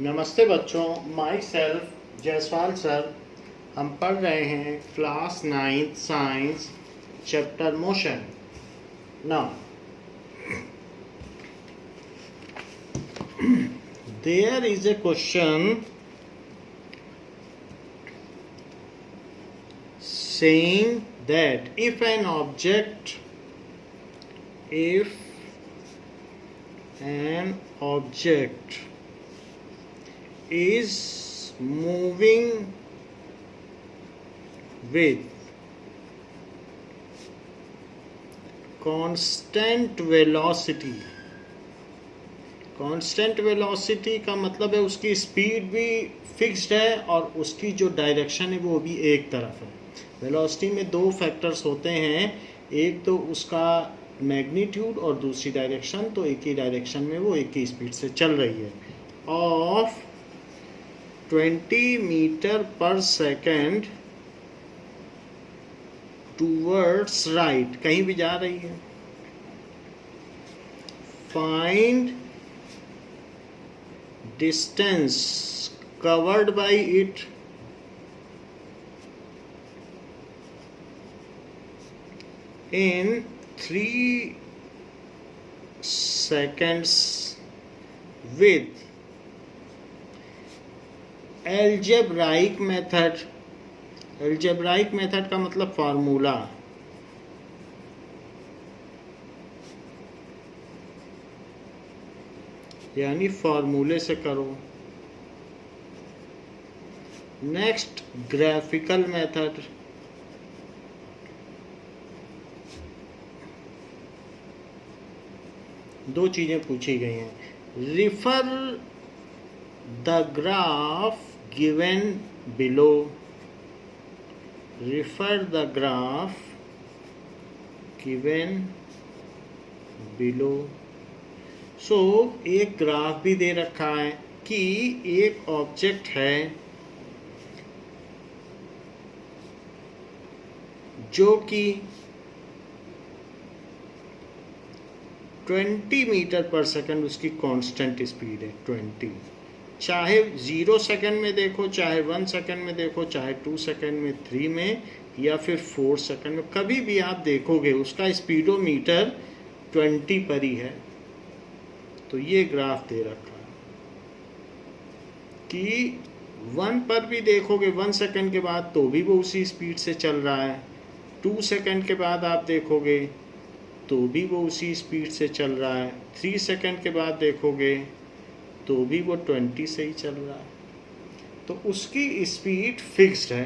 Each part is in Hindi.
नमस्ते बच्चों, माई सेल्फ जायसवाल सर। हम पढ़ रहे हैं class 9th science chapter motion. Now there is a question saying that if an object is moving with constant velocity का मतलब है उसकी स्पीड भी फिक्स्ड है और उसकी जो डायरेक्शन है वो भी एक तरफ है। वेलोसिटी में दो फैक्टर्स होते हैं, एक तो उसका मैग्नीट्यूड और दूसरी डायरेक्शन। तो एक ही डायरेक्शन में वो एक ही स्पीड से चल रही है। Of 20 metre per second towards right, कहीं भी जा रही है। Find distance covered by it in 3 seconds with algebraic method। algebraic method का मतलब फार्मूला, यानी फार्मूले से करो। Next graphical method. दो चीजें पूछी गई हैं। Refer the graph given below. Refer the graph given below. So एक ग्राफ भी दे रखा है कि एक ऑब्जेक्ट है जो कि 20 मीटर पर सेकंड उसकी कांस्टेंट स्पीड है 20। चाहे 0 सेकंड में देखो, चाहे 1 सेकंड में देखो, चाहे 2 सेकंड में, 3 में, या फिर 4 सेकंड में, कभी भी आप देखोगे उसका स्पीडोमीटर 20 पर ही है। तो ये ग्राफ दे रखा है कि 1 पर भी देखोगे 1 सेकंड के बाद तो भी वो उसी स्पीड से चल रहा है। 2 सेकंड के बाद आप देखोगे तो भी वो उसी स्पीड से चल रहा है। 3 सेकंड के बाद देखोगे तो भी वो 20 से ही चल रहा है। तो उसकी स्पीड फिक्स्ड है।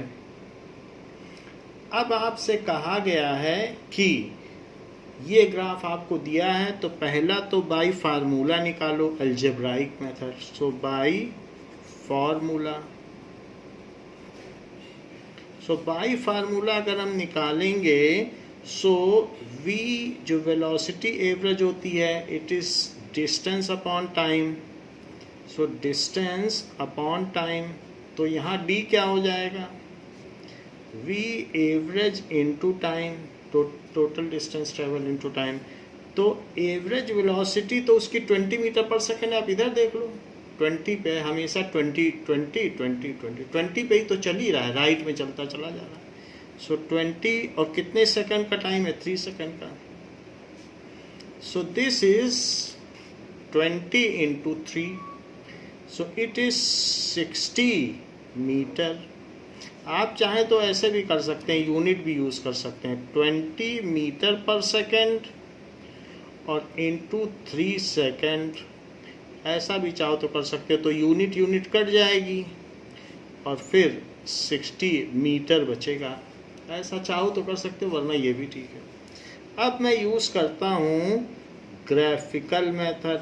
अब आपसे कहा गया है कि ये ग्राफ आपको दिया है, तो पहला तो बाय फार्मूला निकालो, अलजेब्राइक मेथड। सो बाय फार्मूला, बाय फार्मूला अगर हम निकालेंगे सो v जो वेलोसिटी एवरेज होती है, it is distance upon time. So distance upon time, तो यहाँ d क्या हो जाएगा, v average into time, total distance travel into time. तो एवरेज वेलोसिटी तो उसकी 20 मीटर पर सेकेंड, आप इधर देख लो 20 पे हमेशा 20 पे ही तो चल ही रहा है, राइट में चलता चला जा रहा है। सो 20 और कितने सेकंड का टाइम है, 3 सेकंड का। So this is 20 into 3, so it is 60 metre. आप चाहें तो ऐसे भी कर सकते हैं, यूनिट भी यूज कर सकते हैं, 20 मीटर पर सेकंड और इंटू 3 सेकंड। ऐसा भी चाहो तो कर सकते हो, तो यूनिट कट जाएगी और फिर 60 मीटर बचेगा। ऐसा चाहो तो कर सकते हो, वरना ये भी ठीक है। अब मैं यूज करता हूं ग्राफिकल मेथड।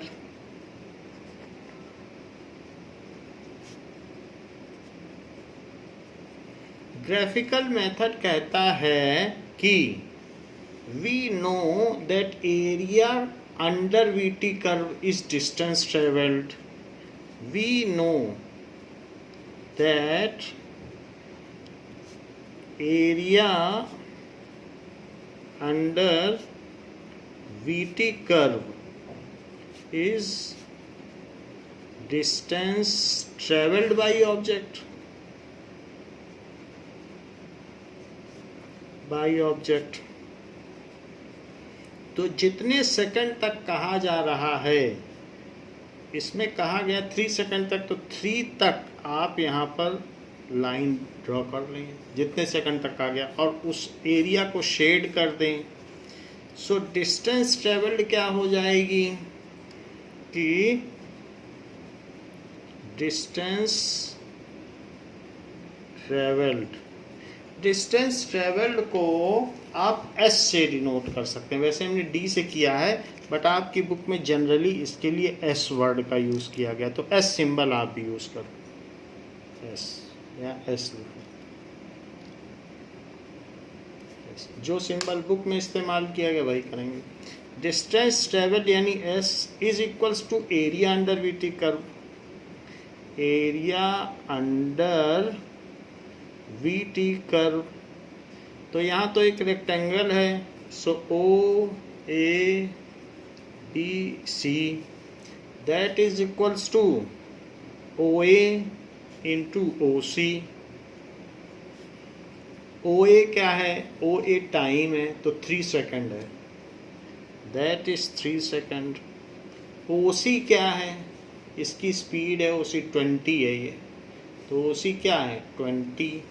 ग्राफिकल मेथड कहता है कि we know that area under VT curve is distance travelled. We know that area under VT curve is distance travelled by object, तो जितने सेकंड तक कहा जा रहा है, इसमें कहा गया 3 सेकंड तक, तो 3 तक आप यहाँ पर लाइन ड्रॉ कर लेंगे जितने सेकंड तक कहा गया, और उस एरिया को शेड कर दें। सो डिस्टेंस ट्रेवल्ड क्या हो जाएगी कि डिस्टेंस ट्रेवल्ड को आप एस से डिनोट कर सकते हैं। वैसे हमने डी से किया है, बट आपकी बुक में जनरली इसके लिए एस वर्ड का यूज़ किया गया, तो एस सिंबल आप भी यूज़ करो, एस या एस लिखो। जो सिंबल बुक में इस्तेमाल किया गया वही करेंगे। डिस्टेंस ट्रेवल्ड यानी S is equals to area under VT curve, area under VT curve. तो यहाँ तो एक रेक्टेंगल है, so O A B C that is equals to O A into O C. O A क्या है, ओ ए टाइम है, तो 3 सेकंड है, दैट इज 3 सेकंड। ओ सी क्या है, इसकी स्पीड है, ओ सी 20 है ये, तो ओ सी क्या है 20,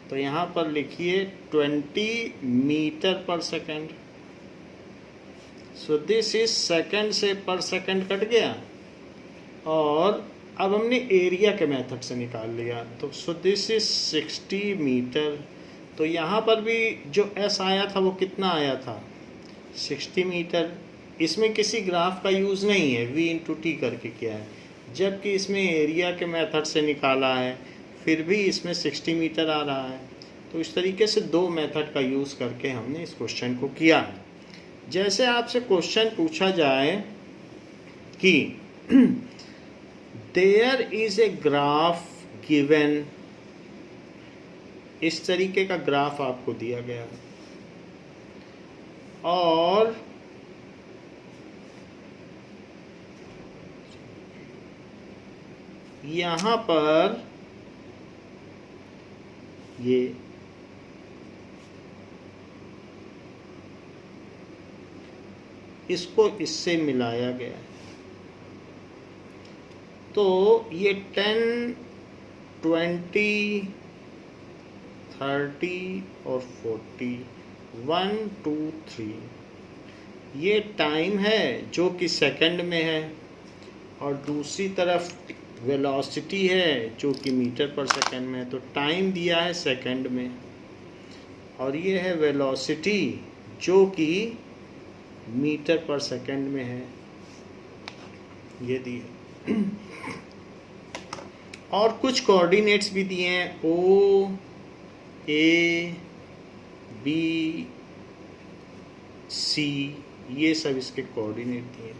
तो यहाँ पर लिखिए 20 मीटर पर second. So this is second से पर सेकंड कट गया, और अब हमने एरिया के मेथड से निकाल लिया, तो सो दिस इज 60 मीटर। तो यहाँ पर भी जो एस आया था वो कितना आया था 60 मीटर। इसमें किसी ग्राफ का यूज़ नहीं है, v इंटू टी करके किया है, जबकि इसमें एरिया के मेथड से निकाला है, फिर भी इसमें 60 मीटर आ रहा है। तो इस तरीके से 2 मेथड का यूज़ करके हमने इस क्वेश्चन को किया है। जैसे आपसे क्वेश्चन पूछा जाए कि there is a graph given, इस तरीके का ग्राफ आपको दिया गया है, और यहाँ पर ये इसको इससे मिलाया गया है, तो ये 10, 20, 30 और 40, 1, 2, 3 ये टाइम है जो कि सेकंड में है, और दूसरी तरफ वेलोसिटी है जो कि मीटर पर सेकंड में है। तो टाइम दिया है सेकंड में, और ये है वेलोसिटी जो कि मीटर पर सेकंड में है, ये दी है। और कुछ कोऑर्डिनेट्स भी दिए हैं, ओ ए बी सी, ये सब इसके कोऑर्डिनेट दिए हैं।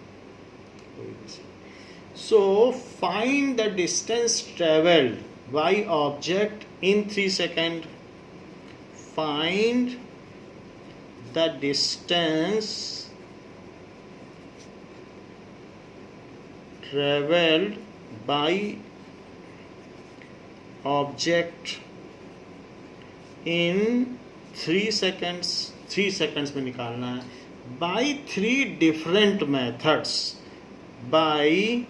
So find the distance travelled by object in 3 second. Find the distance travelled by object in 3 seconds. 3 seconds में निकालना है, by 3 different methods, by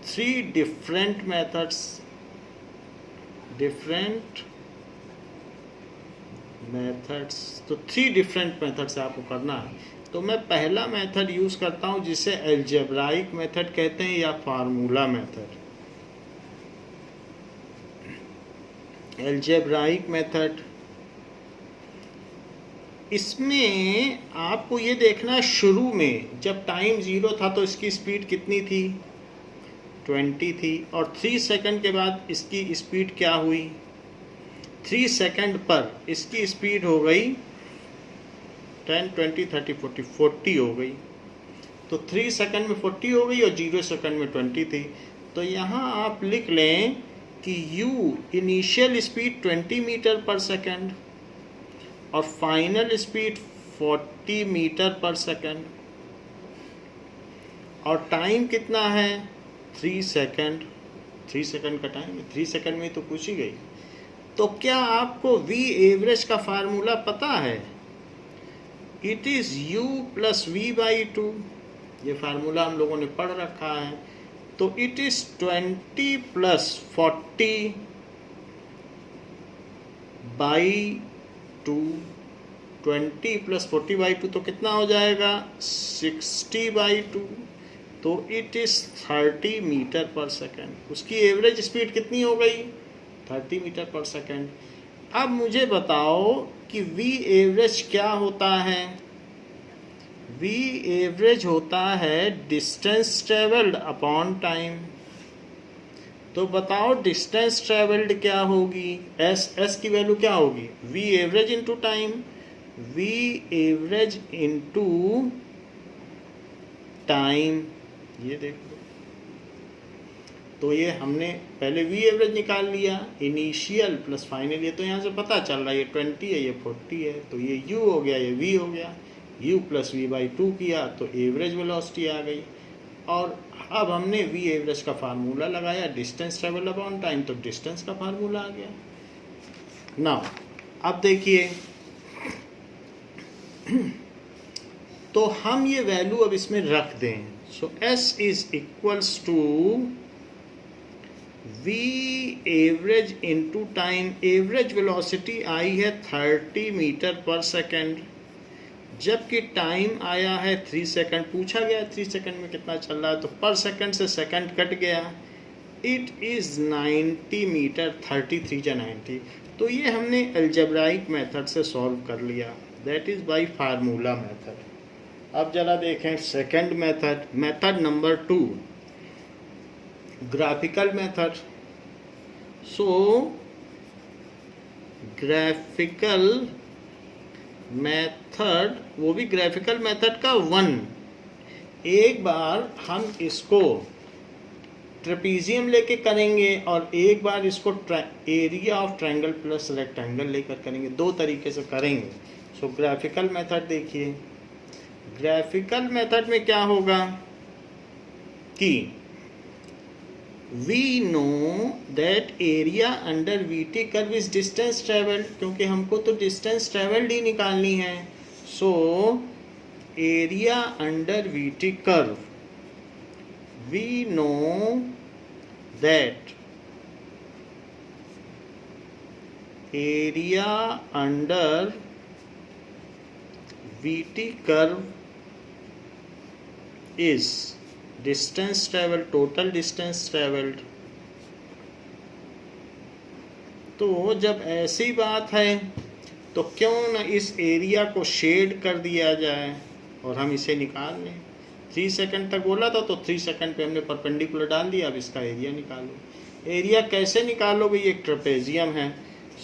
3 different methods, तो 3 डिफरेंट मेथड से आपको करना है। तो मैं पहला मेथड यूज़ करता हूँ जिसे अलजेब्राइक मेथड कहते हैं या फार्मूला मेथड। अलजेब्राइक मेथड, इसमें आपको ये देखना है शुरू में जब टाइम 0 था तो इसकी स्पीड कितनी थी 20 थी, और 3 सेकंड के बाद इसकी स्पीड क्या हुई 3 सेकंड पर इसकी स्पीड हो गई 10, 20, 30, 40, 40 हो गई। तो 3 सेकंड में 40 हो गई और 0 सेकंड में 20 थी। तो यहाँ आप लिख लें कि u इनिशियल स्पीड 20 मीटर पर सेकंड और फाइनल स्पीड 40 मीटर पर सेकंड, और टाइम कितना है 3 सेकंड, 3 सेकंड का टाइम है, 3 सेकंड में तो पूछ ही गई। तो क्या आपको वी एवरेज का फार्मूला पता है? It is u plus v by 2। ये फार्मूला हम लोगों ने पढ़ रखा है। तो it is 20 plus 40 by 2। 20 plus 40 by 2 तो कितना हो जाएगा? 60 बाई 2। तो it is 30 metre per second. उसकी एवरेज स्पीड कितनी हो गई? 30 मीटर पर सेकेंड। अब मुझे बताओ कि वी एवरेज क्या होता है? वी एवरेज होता है डिस्टेंस ट्रेवल्ड अपॉन टाइम। तो बताओ डिस्टेंस ट्रेवल्ड क्या होगी? एस की वैल्यू क्या होगी? V average into time. V average into time, ये देखो। तो ये हमने पहले वी एवरेज निकाल लिया, इनिशियल प्लस फाइनल। ये तो यहाँ से पता चल रहा है ये 20 है, ये 40 है, तो ये u हो गया, ये v हो गया। u प्लस वी बाई 2 किया तो एवरेज वेलोसिटी आ गई। और अब हमने वी एवरेज का फार्मूला लगाया, डिस्टेंस ट्रेवल अपॉन टाइम, तो डिस्टेंस का फार्मूला आ गया। नाउ अब देखिए, तो हम ये वैल्यू अब इसमें रख दें। So s is equals to V average into time. Average velocity आई है 30 मीटर पर सेकेंड, जबकि टाइम आया है 3 सेकंड। पूछा गया 3 सेकंड में कितना चल रहा है, तो पर सेकंड से सेकंड कट गया। इट इज़ 90 मीटर, 33 जा 90। तो ये हमने अलजेब्राइक मेथड से सॉल्व कर लिया, that is by formula method. अब जरा देखें second method, method number 2, graphical method. So graphical method, वो भी ग्राफिकल मेथड का 1। एक बार हम इसको ट्रेपीजियम लेके करेंगे और एक बार इसको area of triangle plus rectangle लेकर करेंगे। 2 तरीके से करेंगे। सो ग्राफिकल मेथड देखिए, ग्राफिकल मेथड में क्या होगा कि we know that area under V T curve is distance travelled, क्योंकि हमको तो डिस्टेंस ट्रेवल्ड ही निकालनी है। So area under V T curve, we know that area under V T curve is distance travelled, total distance travelled. तो जब ऐसी बात है तो क्यों ना इस एरिया को शेड कर दिया जाए और हम इसे निकाल लें। 3 सेकंड तक बोला था, तो 3 सेकंड पे हमने परपेंडिकुलर डाल दिया। अब इसका एरिया निकालो। एरिया कैसे निकालोगे? ये एक ट्रेपेजियम है।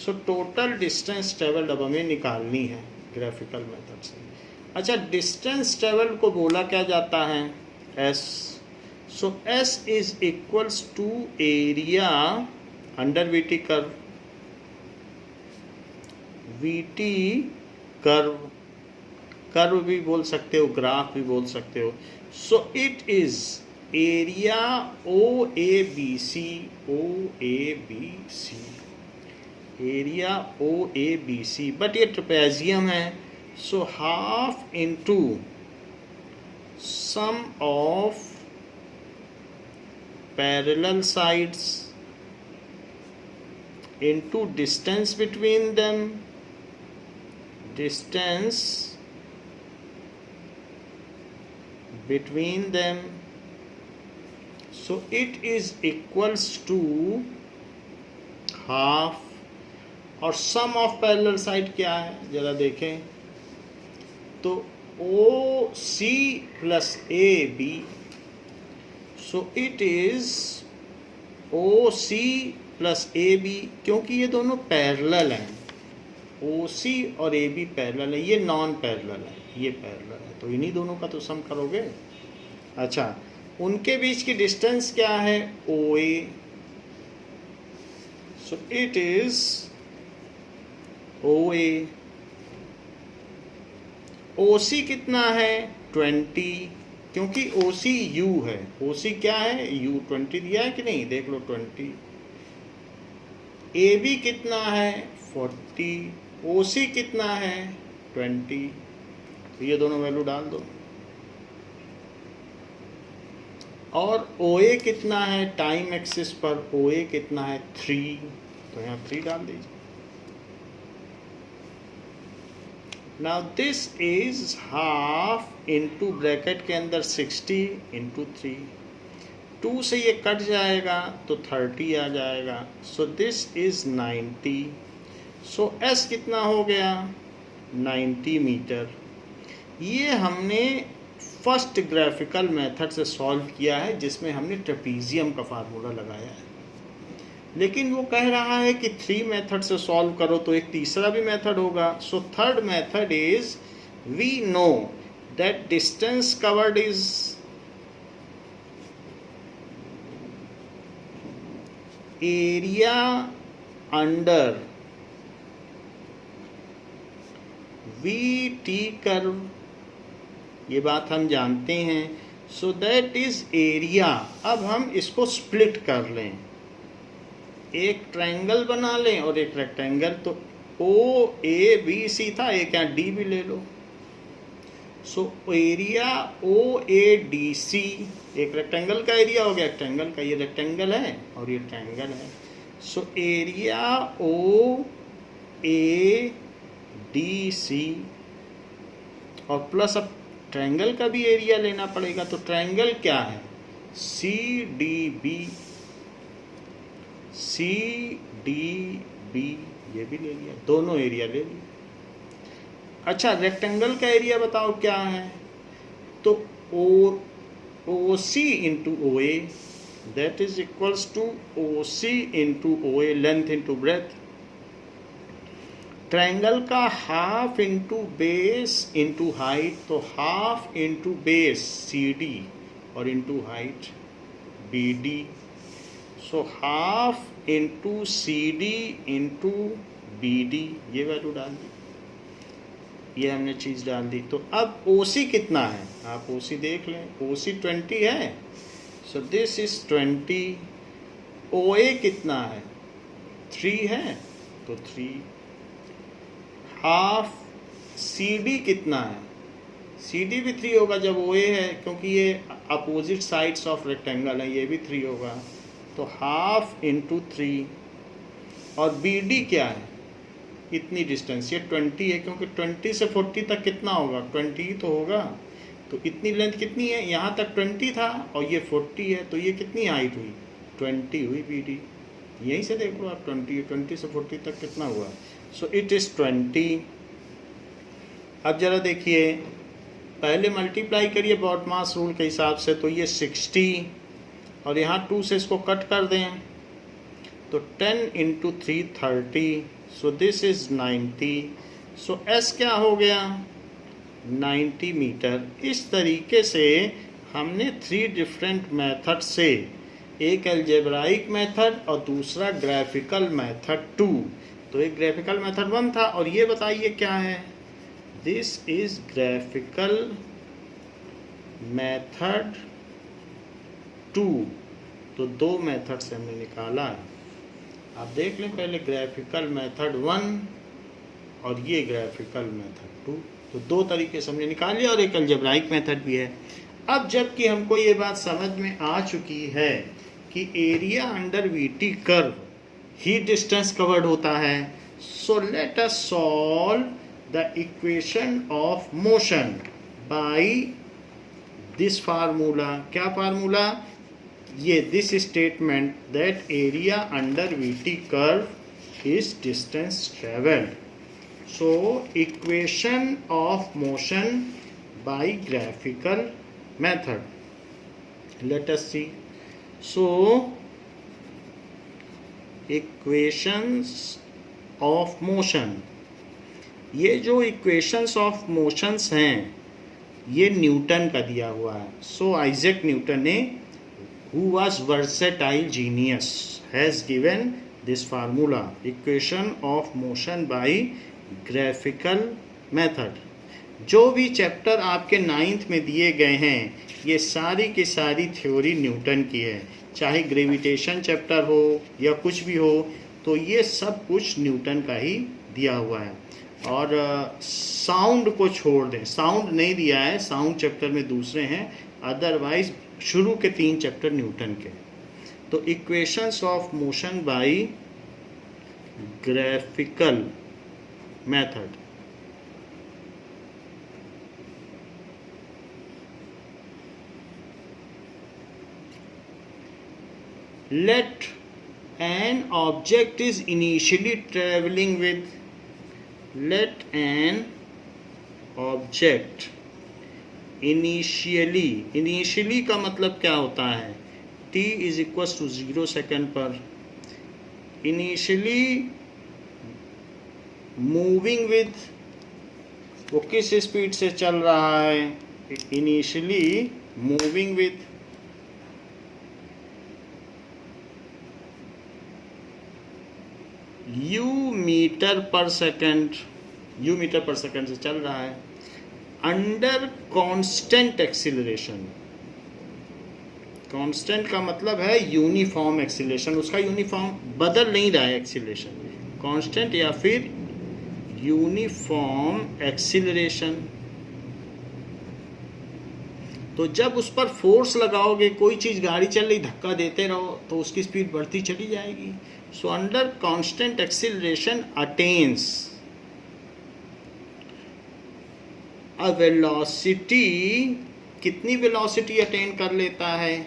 सो टोटल डिस्टेंस ट्रेवल्ड अब हमें निकालनी है ग्राफिकल मेथड से। अच्छा, डिस्टेंस ट्रेवल को बोला क्या जाता है? S। So S is equals to area under VT curve, VT curve, curve भी बोल सकते हो, ग्राफ भी बोल सकते हो। So it is area OABC, OABC, area OABC, but ये ट्रेपेजियम है। सो half into sum of parallel sides into distance between them, distance between them. So it is equals to half। और sum of parallel side क्या है जरा देखें, तो OC plus AB, so it is OC plus AB, क्योंकि ये दोनों पैरेलल हैं। OC और AB पैरेलल है, ये नॉन पैरेलल है, ये पैरेलल है, तो इन्हीं दोनों का तो सम करोगे। अच्छा, उनके बीच की डिस्टेंस क्या है? OA। So it is OA। OC कितना है? 20। क्योंकि OC U है, OC क्या है, U 20 दिया है कि नहीं, देख लो 20। AB कितना है 40, OC कितना है 20, तो ये दोनों वैल्यू डाल दो। और OA कितना है टाइम एक्सिस पर, OA कितना है 3, तो यहाँ 3 डाल दीजिए। Now this is half into bracket के अंदर 60 इंटू 3, 2 से ये कट जाएगा तो 30 आ जाएगा। सो दिस इज 90। सो S कितना हो गया 90 मीटर। ये हमने फर्स्ट ग्राफिकल मेथड से सॉल्व किया है, जिसमें हमने ट्रेपीजियम का फार्मूला लगाया है। लेकिन वो कह रहा है कि 3 मेथड से सॉल्व करो, तो एक तीसरा भी मेथड होगा। सो third method is, we know that distance covered is area under VT curve, ये बात हम जानते हैं। So that is area. अब हम इसको स्प्लिट कर लें, एक ट्रायंगल बना लें और एक रेक्टेंगल, तो OABC था, एक यहाँ D भी ले लो। सो एरिया OADC एक रेक्टेंगल का एरिया हो गया, रेक्टेंगल का, ये रेक्टेंगल है और ये ट्रायंगल है। सो एरिया OADC और प्लस अब ट्रायंगल का भी एरिया लेना पड़ेगा। तो ट्रायंगल क्या है CDB, ये भी ले लिया, दोनों एरिया ले लिया। अच्छा, रेक्टेंगल का एरिया बताओ क्या है, तो OC into OA, that is equals to OC into OA, length into breadth. Triangle का half into base into height, तो हाफ इंटू बेस CD और into height BD। So half into CD into BD, ये वैल्यू डाल दी, ये हमने चीज़ डाल दी। तो अब OC कितना है, आप OC देख लें, OC 20 है, सो दिस इज 20। OA कितना है 3 है, तो 3। हाफ CD कितना है, CD भी 3 होगा जब OA है, क्योंकि ये अपोजिट साइड्स ऑफ रेक्टेंगल है, ये भी 3 होगा, तो हाफ इंटू 3। और BD क्या है, इतनी डिस्टेंस, ये 20 है, क्योंकि 20 से 40 तक कितना होगा 20 ही तो होगा, तो इतनी लेंथ कितनी है, यहाँ तक 20 था और ये 40 है, तो ये कितनी हाइट हुई 20 हुई BD। यहीं से देख लो आप, 20 से 40 तक कितना हुआ, सो इट इज़ 20। अब जरा देखिए, पहले मल्टीप्लाई करिए बॉडमास रूल के हिसाब से, तो ये 60 और यहाँ 2 से इसको कट कर दें, तो 10 into 3 30, so this is 90। So S क्या हो गया 90 मीटर। इस तरीके से हमने 3 डिफरेंट मेथड से, एक अलजेब्राइक मेथड और दूसरा ग्राफिकल मेथड 2, तो एक ग्राफिकल मेथड 1 था, और ये बताइए क्या है, दिस इज ग्राफिकल मेथड 2। तो 2 मेथड से हमने निकाला है। आप देख लें पहले ग्राफिकल मेथड 1 और ये ग्राफिकल मेथड 2, तो 2 तरीके से हमने निकाल लिया, और एक अलजेब्राइक मेथड भी है। अब जबकि हमको ये बात समझ में आ चुकी है कि एरिया अंडर VT कर्व ही डिस्टेंस कवर्ड होता है, so let us solve the equation of motion by this formula. क्या फार्मूला, ये this statement that area under VT curve is distance travelled. So equation of motion by graphical method, let us see. So equations of motion, ये जो इक्वेशंस ऑफ मोशंस हैं ये न्यूटन का दिया हुआ है। सो आइजैक न्यूटन ने, who was versatile genius, has given this formula, equation of motion by graphical method. जो भी चैप्टर आपके 9th में दिए गए हैं ये सारी की सारी थ्योरी न्यूटन की है, चाहे ग्रेविटेशन चैप्टर हो या कुछ भी हो, तो ये सब कुछ न्यूटन का ही दिया हुआ है। और साउंड को छोड़ दें, साउंड नहीं दिया है, साउंड चैप्टर में दूसरे हैं, अदरवाइज शुरू के 3 चैप्टर न्यूटन के। तो equations of motion by graphical method, let an object is initially traveling with, let an object initially का मतलब क्या होता है, t is equals to 0 second पर, initially moving with, वो किस स्पीड से चल रहा है, initially moving with u metre per second, u metre per second से चल रहा है, अंडर कांस्टेंट एक्सीलरेशन, कांस्टेंट का मतलब है यूनिफॉर्म एक्सीलरेशन, उसका यूनिफॉर्म बदल नहीं रहा है एक्सीलरेशन, कांस्टेंट या फिर यूनिफॉर्म एक्सीलरेशन। तो जब उस पर फोर्स लगाओगे, कोई चीज़ गाड़ी चल रही धक्का देते रहो तो उसकी स्पीड बढ़ती चली जाएगी। So under constant acceleration attains a velocity, कितनी वेलोसिटी अटेन कर लेता है,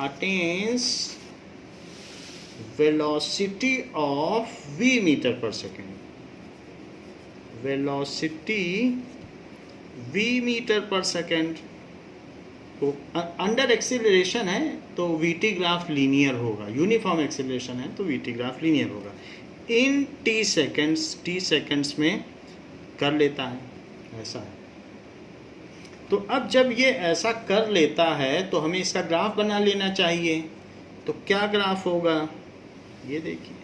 attains velocity of v metre per second, velocity v metre per second. तो अंडर एक्सीलरेशन है तो वीटी ग्राफ लीनियर होगा, यूनिफॉर्म एक्सीलरेशन है तो वीटी ग्राफ लीनियर होगा। इन टी सेकेंड्स में कर लेता है, ऐसा है। तो अब जब ये ऐसा कर लेता है तो हमें इसका ग्राफ बना लेना चाहिए। तो क्या ग्राफ होगा, ये देखिए।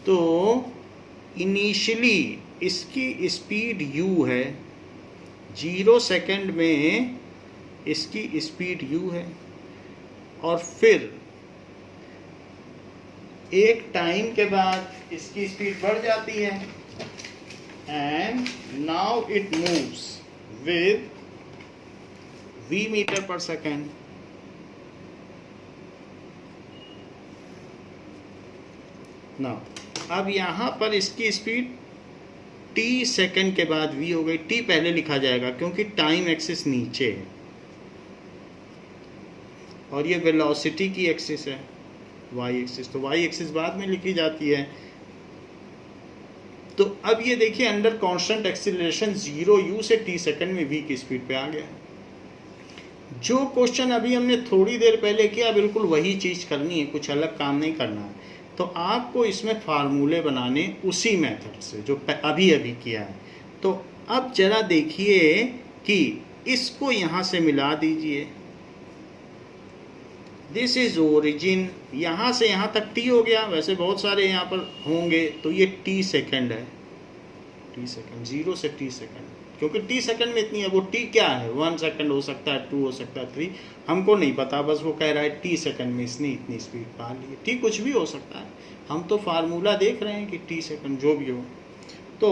तो इनिशियली इसकी स्पीड u है, 0 सेकेंड में इसकी स्पीड u है, और फिर एक टाइम के बाद इसकी स्पीड बढ़ जाती है, and now it moves with v metre per second. Now अब यहाँ पर इसकी स्पीड t सेकेंड के बाद v हो गई, t पहले लिखा जाएगा क्योंकि टाइम एक्सिस नीचे है और ये वेलोसिटी की एक्सिस है, y एक्सिस, तो y एक्सिस बाद में लिखी जाती है। तो अब ये देखिए अंडर कांस्टेंट एक्सीलरेशन 0u से t सेकेंड में v की स्पीड पे आ गया। जो क्वेश्चन अभी हमने थोड़ी देर पहले किया बिल्कुल वही चीज़ करनी है, कुछ अलग काम नहीं करना है। तो आपको इसमें फार्मूले बनाने उसी मेथड से जो अभी किया है। तो अब जरा देखिए कि इसको यहाँ से मिला दीजिए, दिस इज ओरिजिन, यहाँ से यहाँ तक t हो गया, वैसे बहुत सारे यहाँ पर होंगे, तो ये t सेकेंड है, t सेकेंड, 0 से t सेकेंड, क्योंकि t सेकेंड में इतनी है, वो t क्या है, 1 सेकेंड हो सकता है, 2 हो सकता है, 3, हमको नहीं पता, बस वो कह रहा है t सेकेंड में इसने इतनी स्पीड पा ली है। t कुछ भी हो सकता है, हम तो फार्मूला देख रहे हैं कि t सेकेंड जो भी हो। तो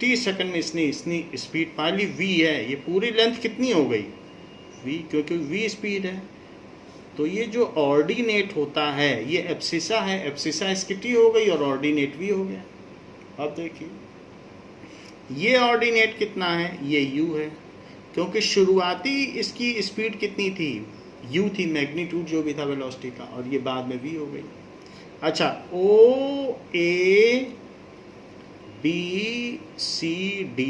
t सेकेंड में इसने इतनी स्पीड पा ली, v है, ये पूरी लेंथ कितनी हो गई, v, क्योंकि v स्पीड है। तो ये जो ऑर्डिनेट होता है ये एब्सिसा है, एब्सिसा इसकी t हो गई और ऑर्डिनेट v हो गया। अब देखिए ये ऑर्डिनेट कितना है, ये u है, क्योंकि शुरुआती इसकी स्पीड कितनी थी, u थी, मैग्नीट्यूड जो भी था वेलोसिटी का, और ये बाद में v हो गई। अच्छा, o a b c d,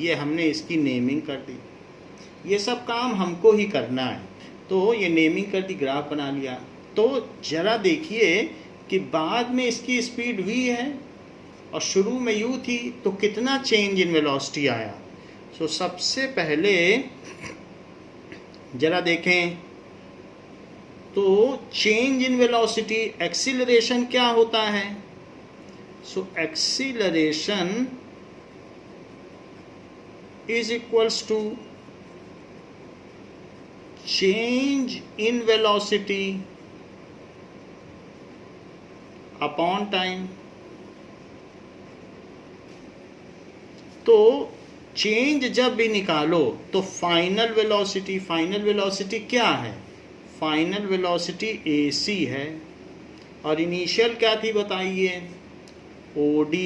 ये हमने इसकी नेमिंग कर दी, ये सब काम हमको ही करना है। तो ये नेमिंग कर दी, ग्राफ बना लिया। तो जरा देखिए कि बाद में इसकी स्पीड v है और शुरू में u थी, तो कितना चेंज इन वेलोसिटी आया। सो सबसे पहले जरा देखें तो चेंज इन वेलोसिटी, एक्सीलरेशन क्या होता है। So acceleration is equals to change in velocity upon time। तो चेंज जब भी निकालो तो फाइनल वेलोसिटी क्या है? फाइनल वेलोसिटी AC है, और इनिशियल क्या थी बताइए? OD,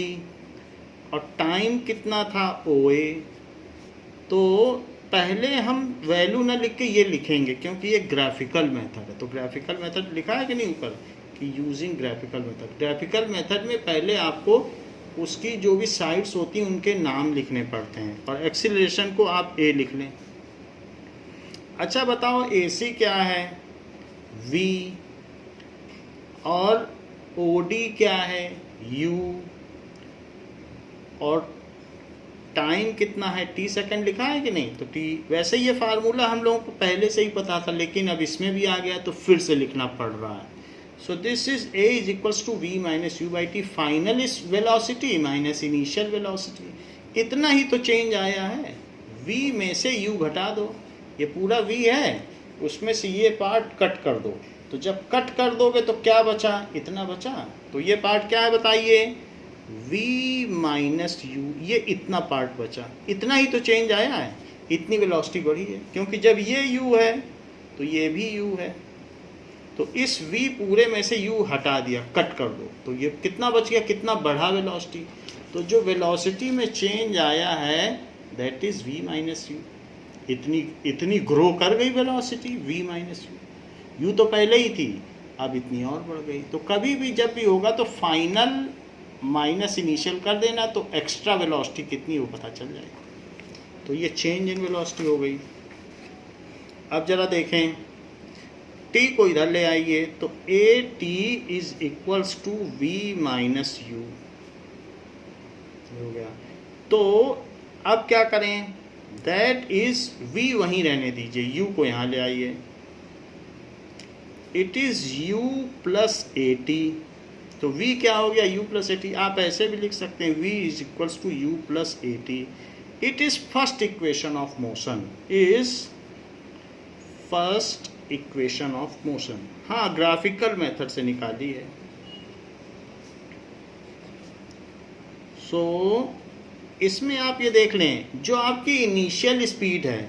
और टाइम कितना था? OA। तो पहले हम वैल्यू ना लिख के ये लिखेंगे, क्योंकि ये ग्राफिकल मेथड है। तो ग्राफिकल मेथड लिखा है कि नहीं ऊपर कि using graphical method. Graphical method में पहले आपको उसकी जो भी साइड्स होती हैं उनके नाम लिखने पड़ते हैं, और एक्सीलरेशन को आप A लिख लें। अच्छा बताओ AC क्या है? V, और OD क्या है? U, और टाइम कितना है? T सेकंड लिखा है कि नहीं? तो T, वैसे ये फार्मूला हम लोगों को पहले से ही पता था, लेकिन अब इसमें भी आ गया तो फिर से लिखना पड़ रहा है। So this is A is equals to V minus U by T, final इस वेलोसिटी माइनस इनिशियल वेलोसिटी। इतना ही तो चेंज आया है। V में से U घटा दो, ये पूरा V है, उसमें से ये पार्ट कट कर दो। तो जब कट कर दोगे तो क्या बचा? इतना बचा। तो ये पार्ट क्या है बताइए? V माइनस U, ये इतना पार्ट बचा। इतना ही तो चेंज आया है, इतनी वेलोसिटी बढ़ी है, क्योंकि जब ये U है तो ये भी U है। तो इस V पूरे में से U हटा दिया, कट कर दो, तो ये कितना बच गया? कितना बढ़ा वेलोसिटी? तो जो वेलोसिटी में चेंज आया है that is V minus U। इतनी ग्रो कर गई velocity V minus U। U तो पहले ही थी, अब इतनी और बढ़ गई। तो कभी भी जब भी होगा तो फाइनल माइनस इनिशियल कर देना, तो एक्स्ट्रा वेलोसिटी कितनी वो पता चल जाएगी। तो ये चेंज इन वेलोसिटी हो गई। अब जरा देखें, T को इधर ले आइए, तो AT is equals to V minus U हो गया। तो अब क्या करें? दैट इज V वहीं रहने दीजिए, U को यहाँ ले आइए। It is U plus AT। तो V क्या हो गया? U plus AT। आप ऐसे भी लिख सकते हैं, V is equals to U plus AT। It is first equation of motion, is first equation of motion. हाँ, ग्राफिकल मेथड से निकाली है। सो इसमें आप ये देख लें, जो आपकी इनिशियल स्पीड है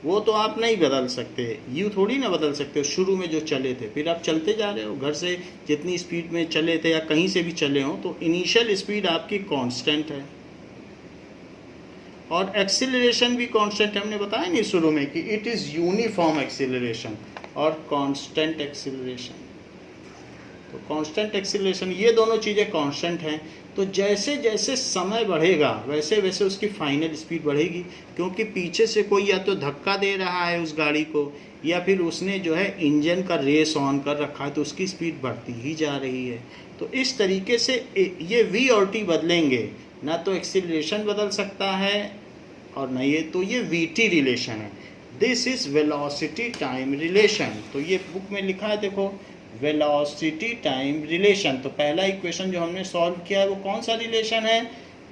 वो तो आप नहीं बदल सकते, यू थोड़ी ना बदल सकते हो। शुरू में जो चले थे, फिर आप चलते जा रहे हो, घर से जितनी स्पीड में चले थे या कहीं से भी चले हो, तो इनिशियल स्पीड आपकी कांस्टेंट है, और एक्सीलरेशन भी कांस्टेंट। हमने बताया नहीं शुरू में कि इट इज़ यूनिफॉर्म एक्सीलरेशन और कांस्टेंट एक्सीलरेशन। तो कांस्टेंट एक्सीलरेशन, ये दोनों चीज़ें कांस्टेंट हैं। तो जैसे जैसे समय बढ़ेगा वैसे वैसे उसकी फाइनल स्पीड बढ़ेगी, क्योंकि पीछे से कोई या तो धक्का दे रहा है उस गाड़ी को, या फिर उसने जो है इंजन का रेस ऑन कर रखा है, तो उसकी स्पीड बढ़ती ही जा रही है। तो इस तरीके से ये V और T बदलेंगे, ना तो एक्सीलरेशन बदल सकता है और ना ये, तो ये VT रिलेशन है। This is velocity time relation. तो ये बुक में लिखा है, देखो, वेलोसिटी टाइम रिलेशन। तो पहला इक्वेशन जो हमने सॉल्व किया है वो कौन सा रिलेशन है?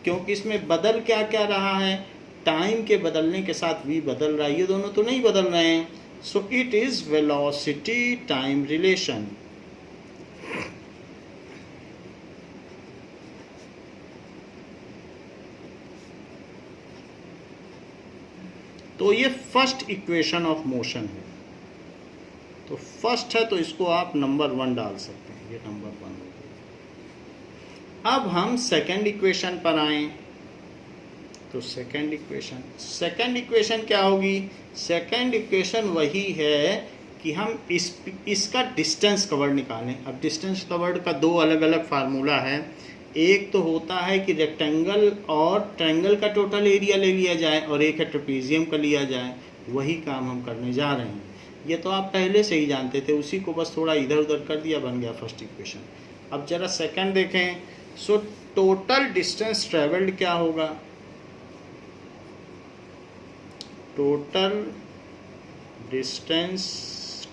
क्योंकि इसमें बदल क्या क्या रहा है? टाइम के बदलने के साथ V बदल रहा है, ये दोनों तो नहीं बदल रहे हैं। सो it is velocity time relation. तो ये फर्स्ट इक्वेशन ऑफ मोशन है। तो फर्स्ट है तो इसको आप नंबर 1 डाल सकते हैं, ये नंबर 1 हो गया। अब हम सेकंड इक्वेशन पर आए। तो सेकंड इक्वेशन क्या होगी? सेकंड इक्वेशन वही है कि हम इसका डिस्टेंस कवर्ड निकालें। अब डिस्टेंस कवर्ड का 2 अलग अलग फार्मूला है। एक तो होता है कि रेक्टेंगल और ट्रायंगल का टोटल एरिया ले लिया जाए, और एक है ट्रेपीजियम का लिया जाए। वही काम हम करने जा रहे हैं। ये तो आप पहले से ही जानते थे, उसी को बस थोड़ा इधर उधर कर दिया, बन गया फर्स्ट इक्वेशन। अब जरा सेकंड देखें। सो टोटल डिस्टेंस ट्रेवल्ड क्या होगा? Total distance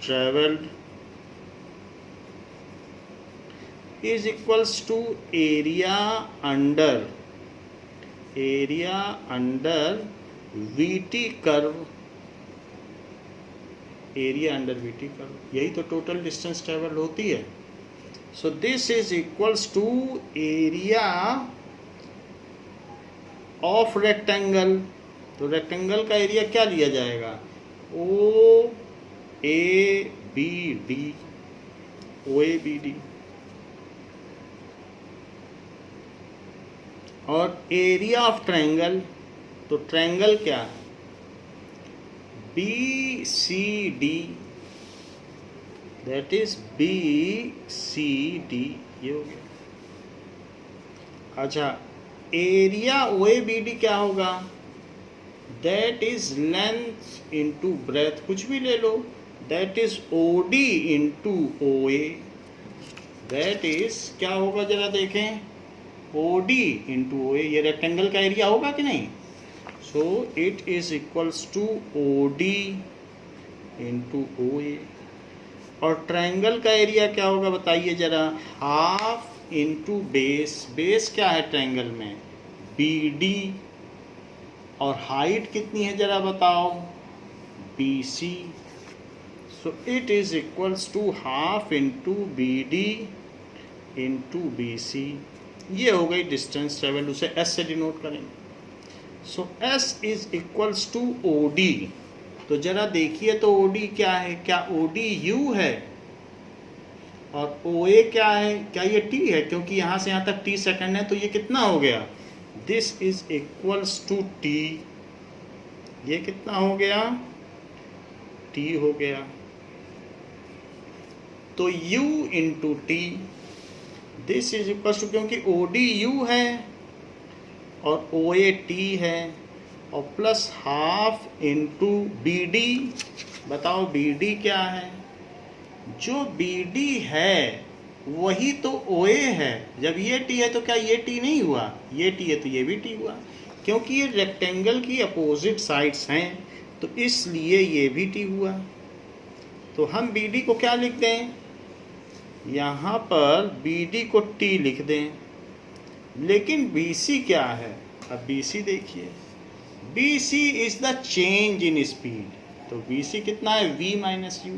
travelled is equals to area under VT curve, area under VT curve, यही तो टोटल डिस्टेंस ट्रेवल होती है। So this is equals to area of rectangle. तो रेक्टेंगल का एरिया क्या लिया जाएगा? OABD, OABD। और एरिया ऑफ ट्रायंगल, तो ट्रायंगल क्या है? BCD, दैट इज BCD, ये हो गया। अच्छा, एरिया OABD क्या होगा? That is length into breadth, कुछ भी ले लो, that is OD into OA, that is क्या होगा जरा देखें, OD इंटू OA। ये रेक्टेंगल का एरिया होगा कि नहीं? So it is equals to OD into OA। और ट्रायंगल का एरिया क्या होगा बताइए जरा? हाफ इंटू बेस, बेस क्या है ट्रायंगल में? BD। और हाइट कितनी है जरा बताओ? BC। So it is equals to half into BD into BC। ये हो गई डिस्टेंस ट्रेवल, उसे S से डिनोट करेंगे। So S is equals to OD। तो जरा देखिए तो OD क्या है? क्या OD U है? और OA क्या है? क्या ये T है? क्योंकि यहाँ से यहाँ तक T सेकंड है, तो ये कितना हो गया? This is equals to T। ये कितना हो गया? T हो गया। तो U into T, this is equal to, क्योंकि OD U है और OA T है, और प्लस हाफ इंटू BD। बताओ BD क्या है? जो BD है वही तो OA है। जब ये T है तो क्या ये T नहीं हुआ? ये T है तो ये भी T हुआ, क्योंकि ये रेक्टेंगल की अपोजिट साइड्स हैं, तो इसलिए ये भी T हुआ। तो हम BD को क्या लिख दें? यहाँ पर BD को T लिख दें, लेकिन BC क्या है? अब BC देखिए, BC is the change in speed. तो BC कितना है? V माइनस U,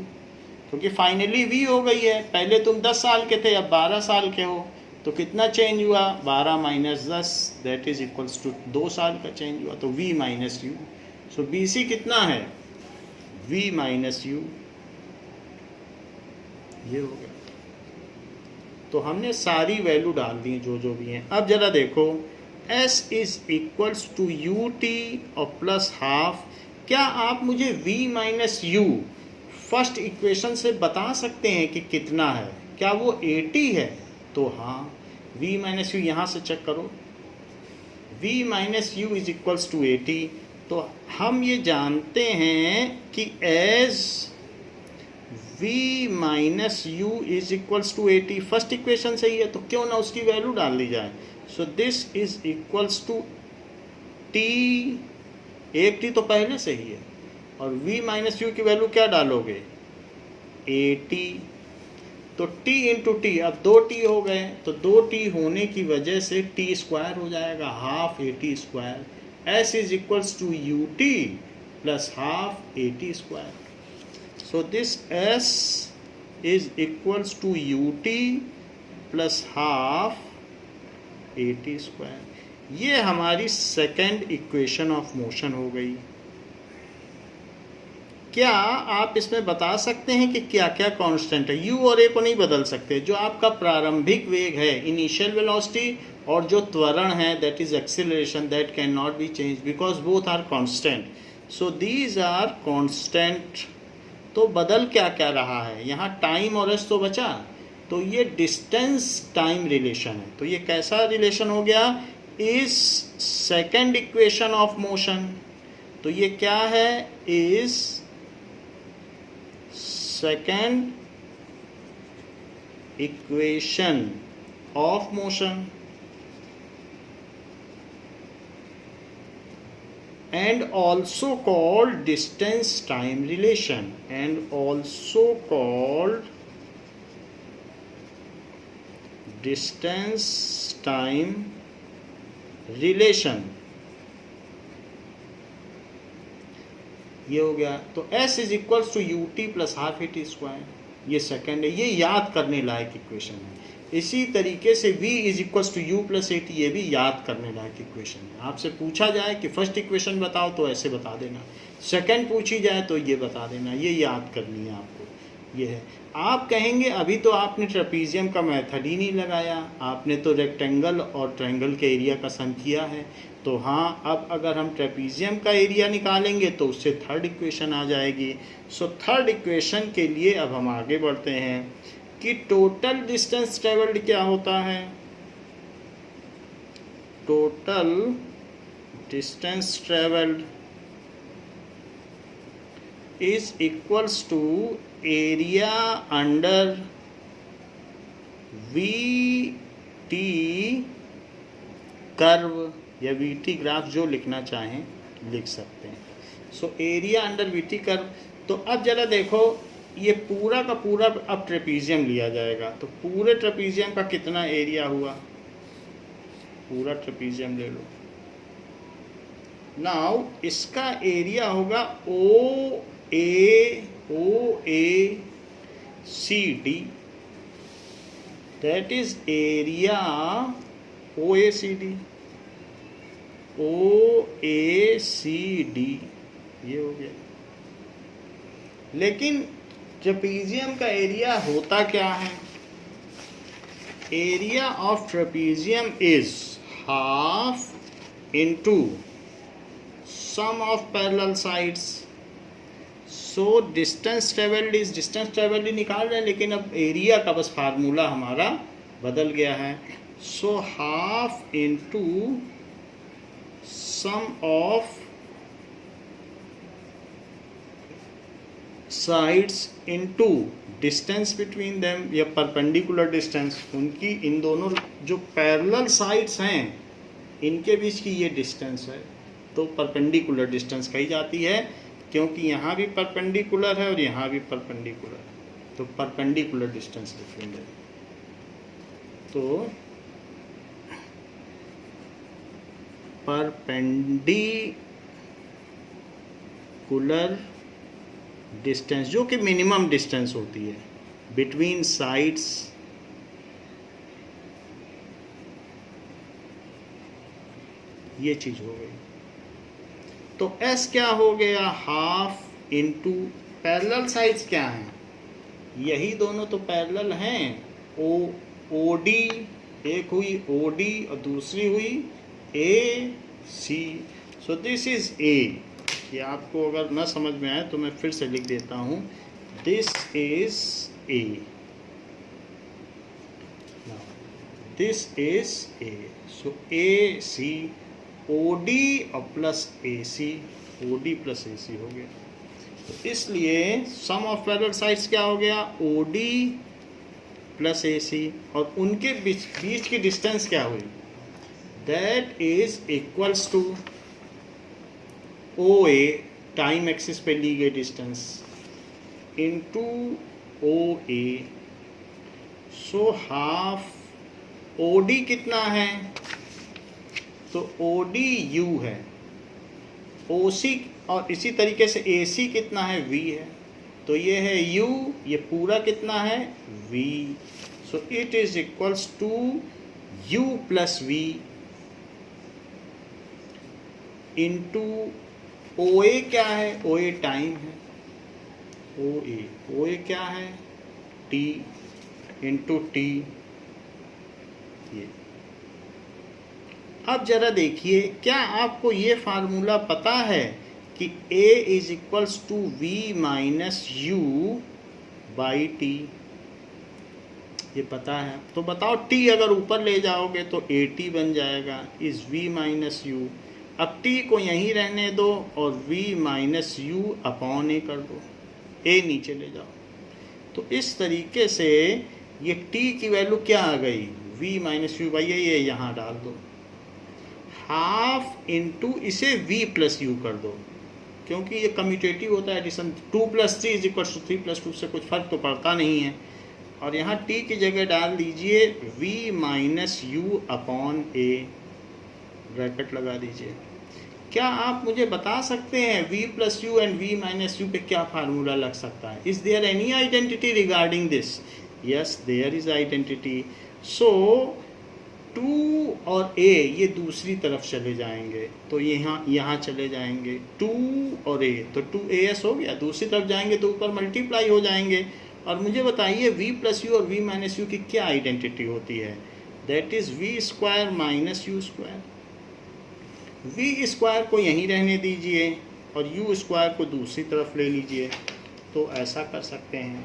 क्योंकि फाइनली V हो गई है। पहले तुम 10 साल के थे, अब 12 साल के हो, तो कितना चेंज हुआ? 12 minus 10, that is equals to 2 साल का चेंज हुआ, तो V minus U। So BC कितना है? V minus U। ये हो गया। तो हमने सारी वैल्यू डाल दी जो जो भी हैं। अब जरा देखो, S is equals to UT और प्लस हाफ। क्या आप मुझे V minus U first equation से बता सकते हैं कि कितना है? क्या वो 80 है? तो हाँ, V माइनस U यहाँ से चेक करो, V minus U is equals to 80। तो हम ये जानते हैं कि as V minus U is equals to 80, first equation सही है, तो क्यों ना उसकी वैल्यू डाल दी जाए। So this is equals to T, एक T तो पहले से ही है, और V माइनस U की वैल्यू क्या डालोगे? 80। तो T इंटू T, अब 2T हो गए, तो 2T होने की वजह से T स्क्वायर हो जाएगा, half 80 square. S is equals to UT plus half 80 square. So this S is equals to UT plus half 80 square। ये हमारी सेकेंड इक्वेशन ऑफ मोशन हो गई। क्या आप इसमें बता सकते हैं कि क्या क्या कांस्टेंट है? U और A को नहीं बदल सकते। जो आपका प्रारंभिक वेग है, इनिशियल वेलोसिटी, और जो त्वरण है, that is acceleration, that can not be change because both are constant. So these are constant. तो बदल क्या क्या रहा है? यहाँ टाइम और एस तो बचा, तो ये डिस्टेंस टाइम रिलेशन है। तो ये कैसा रिलेशन हो गया? Is second equation of motion. तो ये क्या है? Is second equation of motion and also called distance time relation, and also called distance time relation। ये हो गया। तो s is equals to U T plus half A T square, ये सेकंड है, ये याद करने लायक इक्वेशन है। इसी तरीके से v is equals to U plus A T, ये भी याद करने लायक इक्वेशन है। आपसे पूछा जाए कि फर्स्ट इक्वेशन बताओ तो ऐसे बता देना, सेकंड पूछी जाए तो ये बता देना, ये याद करनी है आपको। ये है, आप कहेंगे अभी तो आपने ट्रेपीजियम का मेथड ही नहीं लगाया, आपने तो रेक्टेंगल और ट्रायंगल के एरिया का सम किया है। तो हाँ, अब अगर हम ट्रेपीजियम का एरिया निकालेंगे तो उससे थर्ड इक्वेशन आ जाएगी। सो थर्ड इक्वेशन के लिए अब हम आगे बढ़ते हैं कि टोटल डिस्टेंस ट्रेवल्ड क्या होता है। Total distance travelled is equals to area under V T curve या वी टी ग्राफ, जो लिखना चाहें लिख सकते हैं। So area under V T curve. तो अब जरा देखो, ये पूरा का पूरा अब ट्रेपीजियम लिया जाएगा, तो पूरे ट्रेपीजियम का कितना एरिया हुआ, पूरा ट्रेपीजियम ले लो। नाउ इसका एरिया होगा O A C D, that is area O A C D, O A C D, ये हो गया। लेकिन ट्रेपीजियम का एरिया होता क्या है? Area of trapezium is half into sum of parallel sides. So distance travelled is, distance travelled ही निकाल रहे हैं, लेकिन अब एरिया का बस फार्मूला हमारा बदल गया है। सो half into sum of sides into distance between them, या परपेंडिकुलर डिस्टेंस, उनकी इन दोनों जो पैरेलल साइड्स हैं इनके बीच की ये डिस्टेंस है, तो परपेंडिकुलर डिस्टेंस कही जाती है, क्योंकि यहाँ भी परपेंडिकुलर है और यहाँ भी परपेंडिकुलर है, तो परपेंडिकुलर डिस्टेंस बिटवीन देम। तो परपेंडिकुलर डिस्टेंस, जो कि मिनिमम डिस्टेंस होती है बिटवीन साइड्स, ये चीज हो गई। तो S क्या हो गया, हाफ इनटू पैरेलल साइड्स क्या हैं, यही दोनों तो पैरेलल हैं। ओ डी, एक हुई ओ डी और दूसरी हुई ए सी। सो दिस इज ए। कि आपको अगर न समझ में आए तो मैं फिर से लिख देता हूँ, this is A, this is A. So A C, O D और plus A C, O D plus A C हो गया। तो इसलिए सम ऑफ पैरेलल साइड्स क्या हो गया, ओ डी प्लस ए सी, और उनके बीच की डिस्टेंस क्या हुई, that is equals to O A, time axis पे ली गई distance, into O A. So half O D कितना है, तो ओ डी यू है, ओ सी, और इसी तरीके से ए सी कितना है, वी है, तो ये है u, ये पूरा कितना है, v। So it is equals to u plus v into O A क्या है, ओ ए टाइम है, ओ ए क्या है, t इंटू टी। ये अब जरा देखिए, क्या आपको ये फार्मूला पता है कि a is equals to V minus U by T, ये पता है? तो बताओ t अगर ऊपर ले जाओगे तो ए टी बन जाएगा, इज v माइनस यू। अब t को यहीं रहने दो और v माइनस यू अपॉन ए कर दो, a नीचे ले जाओ। तो इस तरीके से ये t की वैल्यू क्या आ गई, v minus U by A, ये यहाँ डाल दो, हाफ इंटू इसे v प्लस यू कर दो, क्योंकि ये कम्यूटेटिव होता है addition. 2 plus 3 is equal to 3 plus 2 से कुछ फर्क तो पड़ता नहीं है। और यहाँ t की जगह डाल दीजिए v minus U upon A, bracket लगा दीजिए। क्या आप मुझे बता सकते हैं v plus U and v minus U पे क्या फार्मूला लग सकता है? Is there any identity regarding this? Yes, there is identity. So 2 और a ये दूसरी तरफ चले जाएंगे, तो यहाँ चले जाएंगे 2 और a, तो 2as हो गया. दूसरी तरफ जाएंगे तो ऊपर मल्टीप्लाई हो जाएंगे. और मुझे बताइए v प्लस यू और v माइनस यू की क्या आइडेंटिटी होती है? That is v square minus U square. v square को यहीं रहने दीजिए और u स्क्वायर को दूसरी तरफ ले लीजिए, तो ऐसा कर सकते हैं.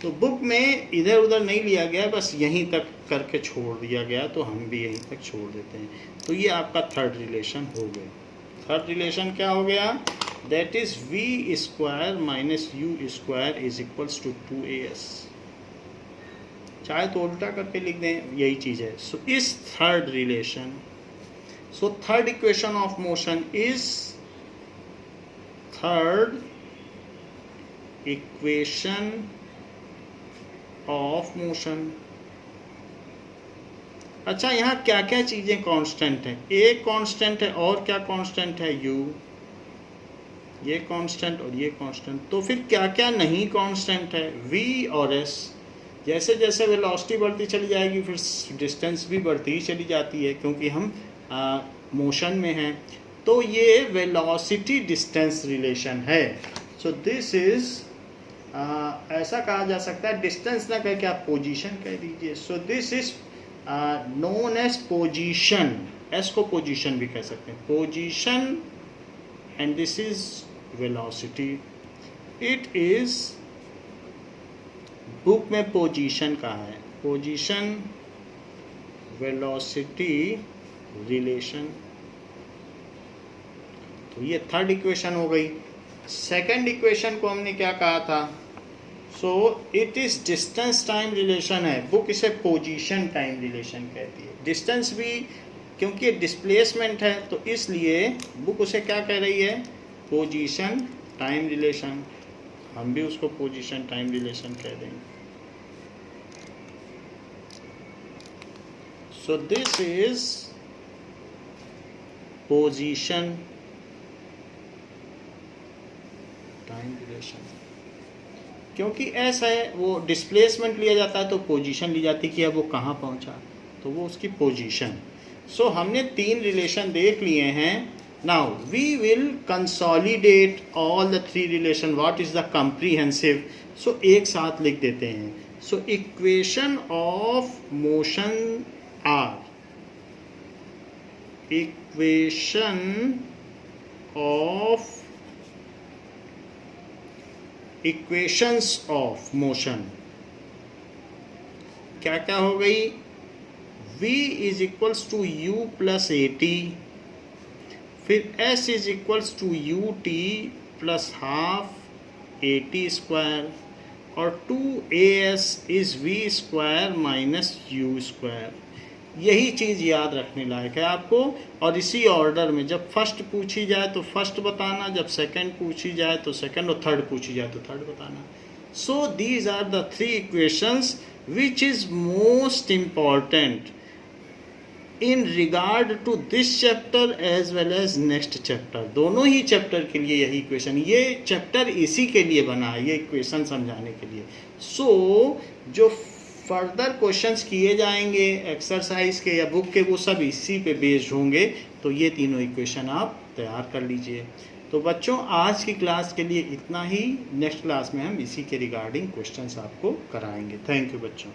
तो बुक में इधर उधर नहीं लिया गया, बस यहीं तक करके छोड़ दिया गया, तो हम भी यहीं तक छोड़ देते हैं. तो ये आपका थर्ड रिलेशन हो गया. थर्ड रिलेशन क्या हो गया? That is v square minus U square is equals to 2as. चाहे तो उल्टा करके लिख दें, यही चीज़ है. सो इस third relation, so third equation of motion is third equation of motion. अच्छा, यहाँ क्या क्या चीज़ें कांस्टेंट हैं? a कांस्टेंट है और क्या कांस्टेंट है? u. ये कांस्टेंट और ये कांस्टेंट. तो फिर क्या क्या नहीं कांस्टेंट है? v और s. जैसे जैसे वेलोसिटी बढ़ती चली जाएगी फिर डिस्टेंस भी बढ़ती ही चली जाती है, क्योंकि हम मोशन में है. तो ये वेलोसिटी डिस्टेंस रिलेशन है. सो दिस इज ऐसा कहा जा सकता है, डिस्टेंस ना कह के आप पोजीशन कह दीजिए. So this is known as position. S को पोजीशन भी कह सकते हैं, position, and this is velocity. It is, book में पोजीशन कहा है, पोजीशन वेलोसिटी रिलेशन. तो ये थर्ड इक्वेशन हो गई. सेकंड इक्वेशन को हमने क्या कहा था? सो it is distance time relation है. बुक इसे पोजीशन टाइम रिलेशन कहती है. डिस्टेंस भी, क्योंकि डिस्प्लेसमेंट है, तो इसलिए बुक उसे क्या कह रही है? Position time relation. हम भी उसको पोजीशन टाइम रिलेशन कह देंगे. सो this is position time relation. क्योंकि ऐसा है, वो डिस्प्लेसमेंट लिया जाता है तो पोजीशन ली जाती है कि अब वो कहाँ पहुँचा, तो वो उसकी पोजीशन. सो हमने 3 रिलेशन देख लिए हैं. Now we will consolidate all the 3 relation. What is the comprehensive? So एक साथ लिख देते हैं. So equation of motion are, equation of, equations of motion क्या क्या हो गई? v is equals to U plus A T, फिर s is equals to U T plus half A T square, और 2as is v square minus U square. यही चीज़ याद रखने लायक है आपको. और इसी ऑर्डर में, जब फर्स्ट पूछी जाए तो फर्स्ट बताना, जब सेकंड पूछी जाए तो सेकंड, और थर्ड पूछी जाए तो थर्ड बताना. So these are the 3 equations which is most important in regard to this chapter as well as next chapter. दोनों ही चैप्टर के लिए यही इक्वेशन, ये चैप्टर इसी के लिए बना है, ये इक्वेशन समझाने के लिए. सो जो फर्दर क्वेश्चंस किए जाएंगे एक्सरसाइज के या बुक के, वो सब इसी पे बेस्ड होंगे. तो ये तीनों इक्वेशन आप तैयार कर लीजिए. तो बच्चों, आज की क्लास के लिए इतना ही. नेक्स्ट क्लास में हम इसी के रिगार्डिंग क्वेश्चंस आपको कराएंगे. थैंक यू बच्चों.